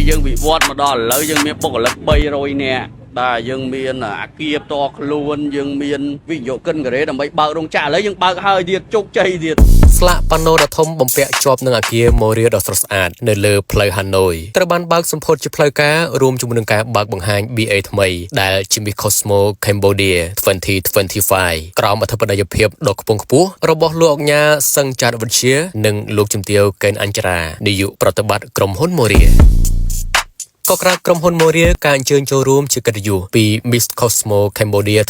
យើងវិវត្តមកដល់ឥឡូវយើងមានបុគ្គលិក300នាក់បាទយើងមានអាគារផ្ទាល់ខ្លួនយើងមានវិនិយោគិនការ៉េដើម្បីបើករោងចក្រឥឡូវយើងបើកហើយទៀតជោគជ័យទៀតស្លាកប៉ាណូដ៏ធំបំពាក់ជាប់នឹងអាគារ Moria ដ៏ស្រស់ស្អាតនៅលើផ្លូវ Hanoi ត្រូវបានបើកសម្ពោធជាផ្លូវការរួមជាមួយនឹងការបើកបង្ហាញ BA ថ្មីដែលជា Miss Cosmo Cambodia 2025 ក្រោមអធិបតេយ្យភាពដ៏ខ្ពង់ខ្ពស់របស់លោកអង្ញាសឹងចាត់វិទ្យានិងលោកជំទាវកេនអញ្ចរានាយកប្រតិបត្តិក្រុមហ៊ុន Moriaក៏ក្រៅក្រុមហ៊ុន Moria ការអញ្ជើញចូលរួមជាកិត្តិយសពី Miss Cosmo Cambodia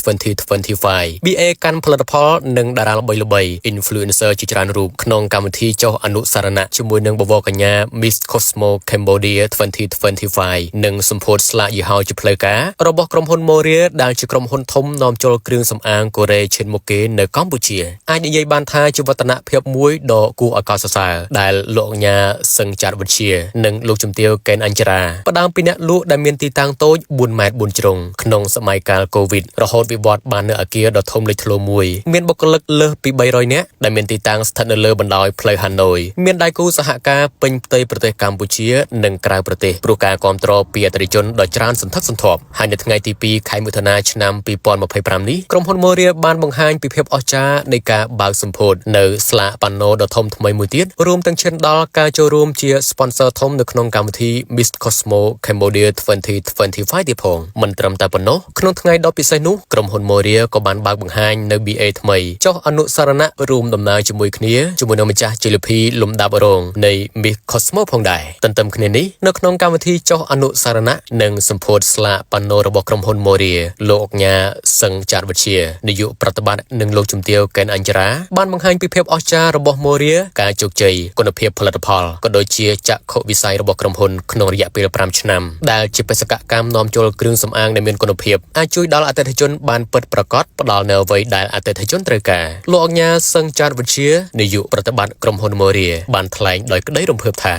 2025 BA កាន់ផលិតផលនិងតារាល្បីៗ influencer ជាច្រើនរូបក្នុងកម្មវិធីចុះអនុស្សរណៈជាមួយនឹងបវរកញ្ញា Miss Cosmo Cambodia 2025 និងសម្ពោធស្លាកយីហោជាផ្លូវការរបស់ក្រុមហ៊ុន Moria ដែលជាក្រុមហ៊ុនធំនាំចូលគ្រឿងសម្អាងកូរ៉េឈានមុខគេនៅកម្ពុជាអាចនិយាយបានថាជាវឌ្ឍនភាពមួយដ៏គួរឲ្យកោតសរសើរដែលលោកអញ្ញាសឹងចាត់វិទ្យានិងលោកជំទាវកេនអញ្ចរាពីអ្នកលក់ដែលមានទីតាំងតូច4ម៉ែត្រ4ជ្រុងក្នុងសម័យកាលកូវីដរហូតវិវត្តបាននៅអាគារដ៏ធំលេចធ្លោមួយមានបុគ្គលិកលើសពី300នាក់ដែលមានទីតាំងស្ថិតនៅលើបណ្ដោយផ្លូវ Hanoi មានដៃគូសហការពេញផ្ទៃប្រទេសកម្ពុជានិងក្រៅប្រទេសព្រោះការគាំទ្រពីអតិថិជនដ៏ច្រើនសន្ធឹកសន្ធាប់ហើយនៅថ្ងៃទី2ខែមិថុនាឆ្នាំ2025នេះក្រុមហ៊ុន Moria បានបង្ហាញពីភាពអស្ចារ្យនៃការបើកសម្ពោធនៅស្លាកប៉ាណូដ៏ធំថ្មីមួយទៀតរួមទាំងឈានដល់ការចូលរួមជា sponsor ធំនៅក្នុងកម្មវិធី Miss Cosmo Cambodia 2025 ទៀតផងមិនត្រឹមតែប៉ុណ្ណោះក្នុងថ្ងៃដ៏ពិសេសនោះក្រុមហ៊ុន Moria ក៏បានបើកបង្ហាញនៅ BA ថ្មីចុះអនុស្សរណៈរួមដំណើរជាមួយគ្នាជាមួយនឹងម្ចាស់ជលភីលំដាប់រងនៃ Miss Cosmo ផងដែរទន្ទឹមគ្នានេះនៅក្នុងកម្មវិធីចុះអនុស្សរណៈនិងសម្ពោធស្លាកប៉ាណូរបស់ក្រុមហ៊ុន Moria លោកអង្ញាសឹងចាត់វិទ្យានាយកប្រតិបត្តិនិងលោកជំទាវកេនអញ្ចរាបានបង្ហាញពីភាពអស្ចារ្យរបស់ Moria ការជោគជ័យគុណភាពផលិតផលក៏ដូចជាចក្ខុវិស័យរបស់ក្រុមហ៊ុនក្នុងរយៈពេល5ឆ្នាំដែលជាបេសកកម្មនាំចូលគ្រឿងសម្អាងដែលមានគុណភាពអាចជួយដល់អតិថិជនបានពិតប្រាកដផ្ដល់នូវអ្វីដែលអតិថិជនត្រូវការលោកអង្ញាសឹងចាត់វិទ្យានាយកប្រតិបត្តិក្រុមហ៊ុន Moria បានថ្លែងដោយក្តីរំភើបថា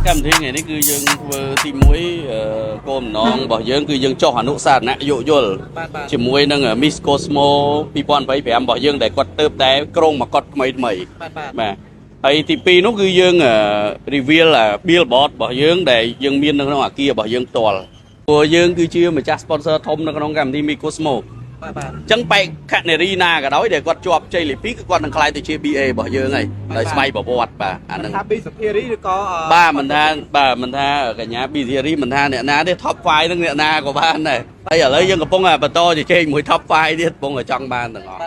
កម្មវិធីថ្ងៃនេះគឺយើងធ្វើទី1គោលបំណងរបស់យើងគឺយើងចុះអនុសារណៈយោគយល់ជាមួយនឹង Miss Cosmo 2025របស់យើងដែលគាត់ទៅតែក្រុងមកកត់ថ្មីបាទហើយទី2នោះគឺយើង reveal billboard របស់យើងដែលយើងមាននៅក្នុងអាគាររបស់យើងផ្ទាល់ព្រោះយើងគឺជាម្ចាស់ sponsor ធំនៅក្នុងកម្មវិធី Miss Cosmo បាទអញ្ចឹងបែកខនារីណាក៏ដោយដែលគាត់ជាប់ជ័យលាភីគឺគាត់នឹងខ្លាយទៅជា BA របស់យើងហើយដោយស្វ័យប្រវត្តិបាទអានឹងថា B សុភារីឬក៏បាទមិនថាកញ្ញា B សុភារីមិនថាអ្នកណាទេ top 5 នឹងអ្នកណាក៏បានដែរហើយឥឡូវយើងកំពុងបន្តជជែកមួយ top 5 ទៀតកំពុងចង់បានទាំងអស់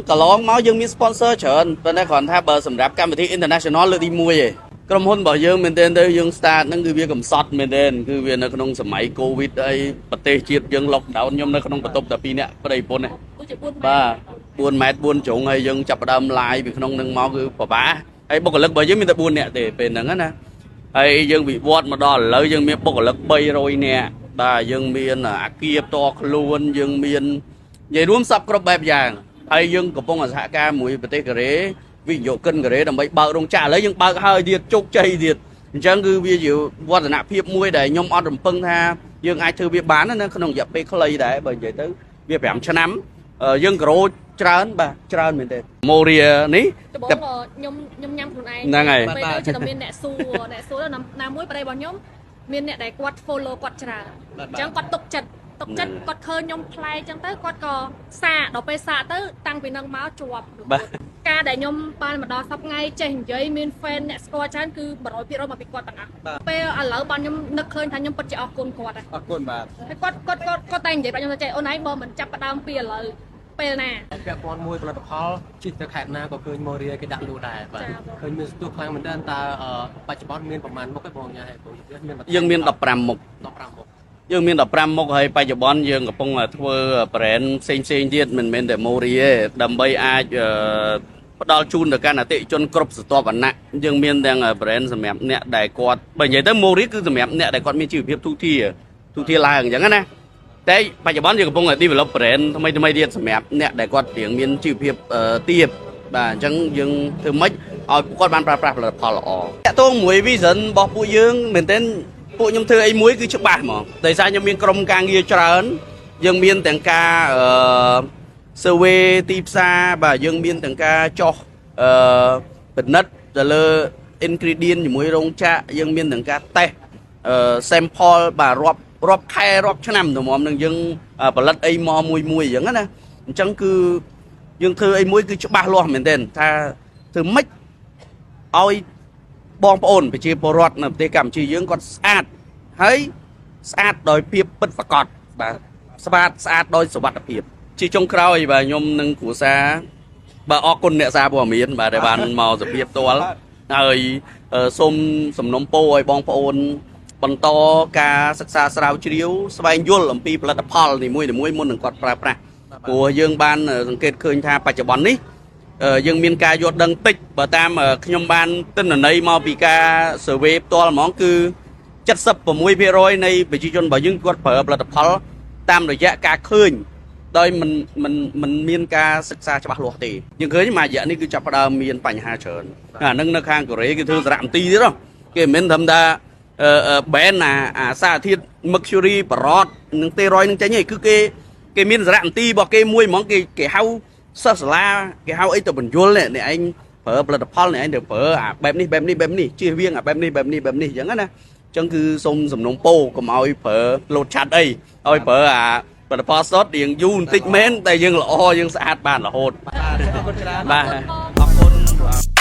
កន្លងមកយើងមាន sponsor ច្រើនប៉ុន្តែគ្រាន់ថាបើសម្រាប់កម្មវិធី international លើកទី1ឯងក្រុមហ៊ុនរបស់យើងមែនទែនទៅយើង start ហ្នឹងគឺវាកំសត់មែនទែនគឺវានៅក្នុងសម័យ COVID អីប្រទេសជាតិយើង lockdown ខ្ញុំនៅក្នុងបន្ទប់តែ2នាក់ប្តីប្រពន្ធហ្នឹងបាទ4ម៉ែត្រ4ជ្រុងហើយយើងចាប់ផ្ដើម live ពីក្នុងហ្នឹងមកគឺពិបាកហើយបុគ្គលិករបស់យើងមានតែ4នាក់ទេពេលហ្នឹងណាហើយយើងវិវត្តមកដល់ឥឡូវយើងមានបុគ្គលិក300នាក់បាទយើងមានអាគារផ្ទាល់ខ្លួនយើងមាននិយាយរួមសពគ្រប់បែបយ៉ាងហើយយើងកំពុងសហការមួយប្រទេសកូរ៉េវិនិយោគិនការ៉េដើម្បីបើករោងចក្រឥឡូវយើងបើកហើយទៀតជោគជ័យទៀតអញ្ចឹងគឺវាជាវឌ្ឍនភាពមួយដែលខ្ញុំអត់រំពឹងថាយើងអាចធ្វើវាបាននៅក្នុងរយៈពេលខ្លីដែរបើនិយាយទៅវា5ឆ្នាំយើងក្រូចច្រើនបាទច្រើនមែនទេ Moria នេះដំបូងខ្ញុំញ៉ាំខ្លួនឯងហ្នឹងហើយពេលទៅតែមានអ្នកសួរណាមួយប្តីរបស់ខ្ញុំមានអ្នកដែលគាត់ follow គាត់ច្រើនអញ្ចឹងគាត់ទុកចិត្តគាត់ឃើញខ្ញុំប្លែកអញ្ចឹងទៅគាត់ក៏សាកដល់ពេលសាកទៅតាំងពីនឹងមកជាប់ការដែលខ្ញុំបានមកដល់សប្តាហ៍ថ្ងៃចេះនិយាយមាន fan អ្នកស្គាល់ច្រើនគឺ 100% មកពីគាត់ទាំងអស់ពេលឥឡូវបានខ្ញុំនឹកឃើញថាខ្ញុំពិតជាអរគុណគាត់អរគុណបាទហើយគាត់តែនិយាយប្រាប់ខ្ញុំថាចេះអូនឯងបើមិនចាប់ផ្ដើមពីឥឡូវពេលណាពាក់ព័ន្ធមួយផលិតផលជិះទៅខេត្តណាក៏ឃើញ Moria គេដាក់លក់ដែរបាទឃើញមានស្ទុះខ្លាំងមែនតើតើបច្ចុប្បន្នមានប្រមាណមុខឯបងញ៉ាហើយយើងមាន15មុខយើងមាន15មុខហើយបច្ចុប្បន្នយើងកំពុងធ្វើ brand ផ្សេងទៀតមិនមែនតែ Moria ទេដើម្បីអាចផ្ដល់ជូនទៅកាន់អតិថិជនគ្រប់ស្រទាប់វណ្ណៈយើងមានទាំង brand សម្រាប់អ្នកដែលគាត់បើនិយាយទៅ Moria គឺសម្រាប់អ្នកដែលគាត់មានជីវភាពទូធាឡើងអញ្ចឹងណាតែបច្ចុប្បន្នយើងកំពុង develop brand ថ្មីទៀតសម្រាប់អ្នកដែលគាត់រៀងមានជីវភាពទាបបាទអញ្ចឹងយើងធ្វើម៉េចឲ្យគាត់បានប្រើប្រាស់ផលិតផលល្អតាក់ទងមួយ vision របស់ពួកយើងមែនទែនពួកខ្ញុំធ្វើអីមួយគឺច្បាស់ហ្មងដោយសារខ្ញុំមានក្រុមការងារច្រើនយើងមានទាំងការ survey ទីផ្សារបាទយើងមានទាំងការចោះពិនិត្យទៅលើ ingredient ជាមួយរោងចក្រយើងមានទាំងការ test sample បាទរាប់ខែរាប់ឆ្នាំទៅមកនឹងយើងផលិតអីមកមួយអញ្ចឹងណាអញ្ចឹងគឺយើងធ្វើអីមួយគឺច្បាស់លាស់មែនទែនថាធ្វើម៉េចឲ្យបងប្អូនប្រជាពលរដ្ឋនៅប្រទេសកម្ពុជាយើងគាត់ស្អាតហើយស្អាតដោយភាពពិតប្រាកដបាទស្អាតដោយសុវត្ថិភាពជាចុងក្រោយបាទខ្ញុំនឹងគ្រួសារបាទអរគុណអ្នកសារព័ត៌មានបាទដែលបានមកសភាផ្ទាល់ហើយសូមសំណូមពរឲ្យបងប្អូនបន្តការសិក្សាស្រាវជ្រាវស្វែងយល់អំពីផលិតផលនីមួយៗមុននឹងគាត់ប្រើប្រាស់ព្រោះយើងបានសង្កេតឃើញថាបច្ចុប្បន្ននេះយើងមានការយល់ដឹងតិចបើតាមខ្ញុំបានទិន្នន័យមកពីការ survey ផ្ទាល់ហ្មងគឺ76% នៃប្រជាជនរបស់យើងគាត់ប្រើផលិតផលតាមរយៈការឃើញដោយមិនមានការសិក្សាច្បាស់លាស់ទេយើងឃើញមួយរយៈនេះគឺចាប់ផ្ដើមមានបញ្ហាច្រើនអានឹងនៅខាងកូរ៉េគេធ្វើសារៈមន្ទីរទៀតគេមិនមែនត្រឹមថាបែនអាសារធាតុ mercury បរតនឹងទេរ៉ុយនឹងចេញទេគឺគេមានសារៈមន្ទីររបស់គេមួយហ្មងគេហៅសិស្សសាលាគេហៅអីទៅបញ្យលនេះឯងប្រើផលិតផលនេះឯងទៅប្រើអាបែបនេះជៀសវាងអាបែបនេះអញ្ចឹងណាអញ្ចឹងគឺសូមសំណូមពរកុំឲ្យប្រើលោតឆាត់អីឲ្យប្រើអាផលិតផលសតរៀងយូរបន្តិចមែនតែយើងល្អយើងស្អាតបានរហូតបាទអរគុណ